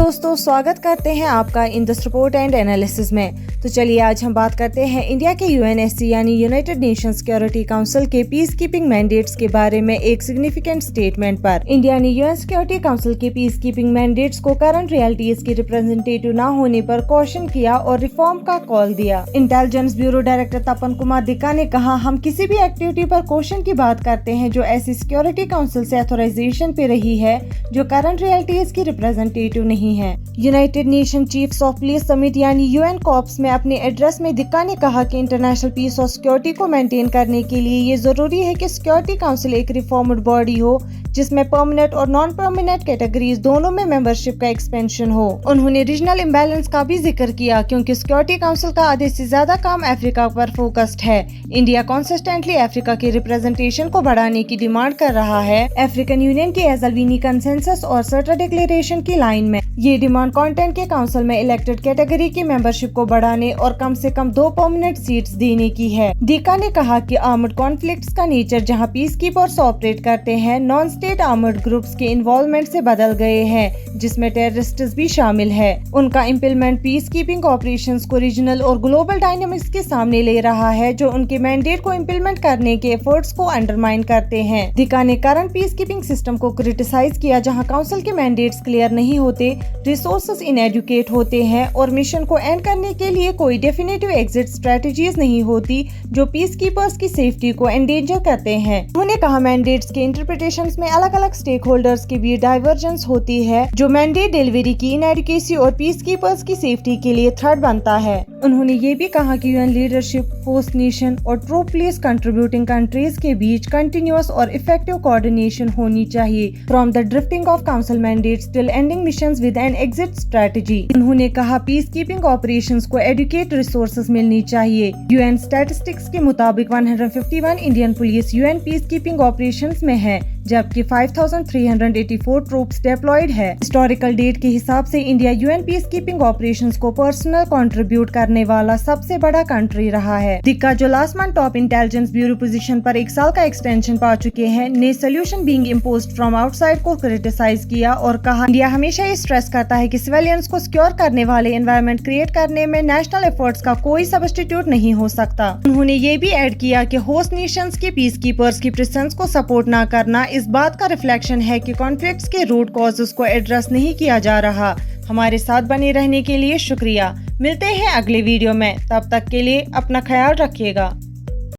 दोस्तों, स्वागत करते हैं आपका in the report and analysis में। तो चलिए आज हम बात करते हैं इंडिया के यूएनएससी यानी यूनाइटेड नेशन सिक्योरिटी काउंसिल के पीस कीपिंग मैंडेट्स के बारे में एक सिग्निफिकेंट स्टेटमेंट पर। इंडिया ने यूएन सिक्योरिटी काउंसिल के पीस कीपिंग मैंडेट्स को करंट रियलिटीज की रिप्रेजेंटेटिव न होने पर क्वेश्चन किया और रिफॉर्म का कॉल दिया। इंटेलिजेंस ब्यूरो डायरेक्टर तपन कुमार दिक्का ने कहा, हम किसी भी एक्टिविटी पर क्वेश्चन की बात करते हैं जो ऐसी सिक्योरिटी काउंसिल से ऑथराइजेशन पे रही है जो करंट रियलिटीज की रिप्रेजेंटेटिव नहीं है। United nation chiefs of police summit यानी यूएन कॉप्स में अपने एड्रेस में दिक्का ने कहा कि इंटरनेशनल पीस और सिक्योरिटी को मेंटेन करने के लिए ये जरूरी है कि सिक्योरिटी काउंसिल एक रिफॉर्म्ड बॉडी हो जिसमें परमानेंट और नॉन परमानेंट कैटेगरीज दोनों में मेंबरशिप का एक्सपेंशन हो। उन्होंने रीजनल इम्बैलेंस का भी जिक्र किया क्योंकि सिक्योरिटी काउंसिल का आधे से ज्यादा काम अफ्रीका पर फोकस्ड है। इंडिया कंसिस्टेंटली अफ्रीका के रिप्रेजेंटेशन को बढ़ाने की डिमांड कर रहा है। अफ्रीकन यूनियन के एजलवीनी कंसेंसस और सर्टा डिक्लेरेशन की लाइन में ये डिमांड कंटेंट के काउंसिल में इलेक्टेड कैटेगरी की मेंबरशिप को बढ़ाने और कम से कम 2 परमानेंट सीट्स देने की है। दिक्का ने कहा कि आर्मड कॉन्फ्लिक्ट्स का नेचर जहां पीस कीपर्स ऑपरेट करते हैं, नॉन स्टेट आर्मर्ड ग्रुप्स के इन्वॉल्वमेंट से बदल गए हैं जिसमें टेररिस्ट्स भी शामिल है। उनका इम्प्लीमेंट पीस कीपिंग ऑपरेशंस को रीजनल और ग्लोबल डायनामिक्स के सामने ले रहा है जो उनके मैंडेट को इम्प्लीमेंट करने के एफर्ट्स को अंडरमाइन करते हैं। दिक्का ने करंट पीस कीपिंग सिस्टम को क्रिटिसाइज किया जहां काउंसिल के मैंडेट्स क्लियर नहीं होते, रिसोर्सेज इनएडुकेट होते हैं और मिशन को एंड करने के लिए कोई डेफिनेटिव एग्जिट स्ट्रेटजीज नहीं होती जो पीस कीपर्स की सेफ्टी को एंडेंजर करते हैं। उन्होंने कहा मैंडेट्स के इंटरप्रिटेशंस में अलग अलग स्टेक होल्डर्स के बीच डाइवर्जेंस होती है जो मैंडेट डिलीवरी की इनएडुकेसी और पीस कीपर्स की सेफ्टी के लिए थ्रेट बनता है। उन्होंने ये भी कहा कि यूएन लीडरशिप, होस्ट नेशन और ट्रू प्लेस कंट्रीब्यूटिंग कंट्रीज के बीच कंटिन्यूअस और इफेक्टिव कोऑर्डिनेशन होनी चाहिए from the drifting of council mandates till ending missions with an exit strategy. उन्होंने कहा पीस कीपिंग ऑपरेशंस को एडुकेट रिसोर्सेज मिलनी चाहिए। यूएन स्टैटिस्टिक्स के मुताबिक 151 Indian police UN peace keeping operations में है जबकि 5384 ट्रूप्स डिप्लॉयड है। हिस्टोरिकल डेट के हिसाब से India UN peace keeping operations को पर्सनल कंट्रीब्यूट करने वाला सबसे बड़ा कंट्री रहा है। दिक्का जो last month top intelligence bureau position पर 1 साल का एक्सटेंशन पा चुके हैं, ने solution being imposed from outside को क्रिटिसाइज किया और कहा इंडिया हमेशा ये स्ट्रेस करता है कि सिविलियंस को सिक्योर करने वाले एनवायरनमेंट क्रिएट करने में नेशनल एफर्ट्स का कोई सब्स्टिट्यूट नहीं हो सकता। उन्होंने ये भी ऐड किया कि होस्ट नेशंस के पीस कीपर्स की प्रेजेंस को सपोर्ट न करना इस बात का रिफ्लेक्शन है कि कॉन्फ्लिक्ट्स के रूट कॉजेस को एड्रेस नहीं किया जा रहा। हमारे साथ बने रहने के लिए शुक्रिया। मिलते हैं अगले वीडियो में, तब तक के लिए अपना ख्याल रखिएगा।